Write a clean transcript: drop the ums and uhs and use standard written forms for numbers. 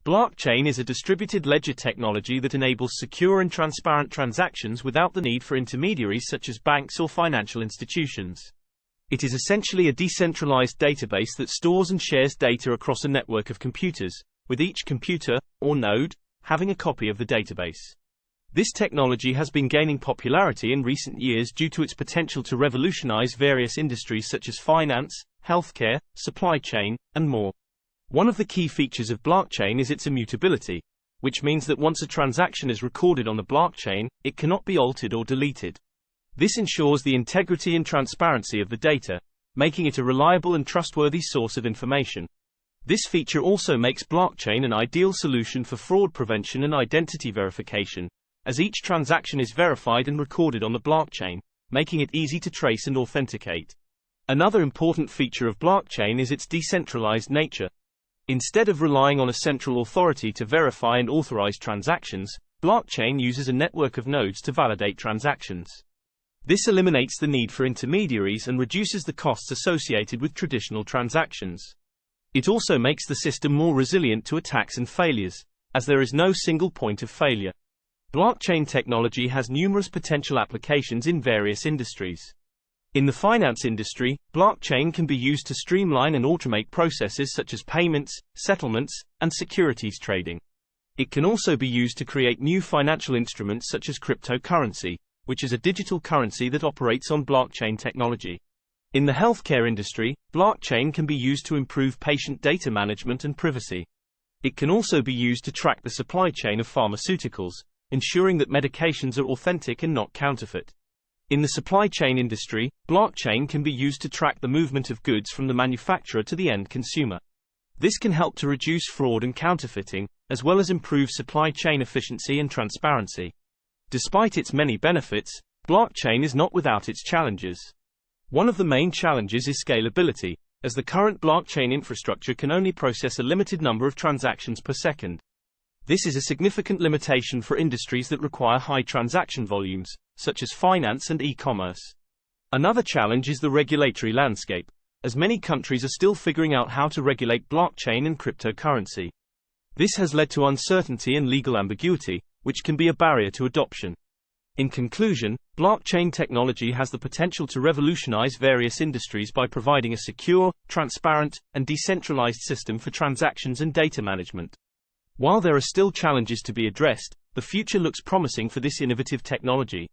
Blockchain is a distributed ledger technology that enables secure and transparent transactions without the need for intermediaries such as banks or financial institutions. It is essentially a decentralized database that stores and shares data across a network of computers, with each computer, or node, having a copy of the database. This technology has been gaining popularity in recent years due to its potential to revolutionize various industries such as finance, healthcare, supply chain, and more. One of the key features of blockchain is its immutability, which means that once a transaction is recorded on the blockchain, it cannot be altered or deleted. This ensures the integrity and transparency of the data, making it a reliable and trustworthy source of information. This feature also makes blockchain an ideal solution for fraud prevention and identity verification, as each transaction is verified and recorded on the blockchain, making it easy to trace and authenticate. Another important feature of blockchain is its decentralized nature. Instead of relying on a central authority to verify and authorize transactions, blockchain uses a network of nodes to validate transactions. This eliminates the need for intermediaries and reduces the costs associated with traditional transactions. It also makes the system more resilient to attacks and failures, as there is no single point of failure. Blockchain technology has numerous potential applications in various industries. In the finance industry, blockchain can be used to streamline and automate processes such as payments, settlements, and securities trading. It can also be used to create new financial instruments such as cryptocurrency, which is a digital currency that operates on blockchain technology. In the healthcare industry, blockchain can be used to improve patient data management and privacy. It can also be used to track the supply chain of pharmaceuticals, ensuring that medications are authentic and not counterfeit. In the supply chain industry, blockchain can be used to track the movement of goods from the manufacturer to the end consumer. This can help to reduce fraud and counterfeiting, as well as improve supply chain efficiency and transparency. Despite its many benefits, blockchain is not without its challenges. One of the main challenges is scalability, as the current blockchain infrastructure can only process a limited number of transactions per second. This is a significant limitation for industries that require high transaction volumes, such as finance and e-commerce. Another challenge is the regulatory landscape, as many countries are still figuring out how to regulate blockchain and cryptocurrency. This has led to uncertainty and legal ambiguity, which can be a barrier to adoption. In conclusion, blockchain technology has the potential to revolutionize various industries by providing a secure, transparent, and decentralized system for transactions and data management. While there are still challenges to be addressed, the future looks promising for this innovative technology.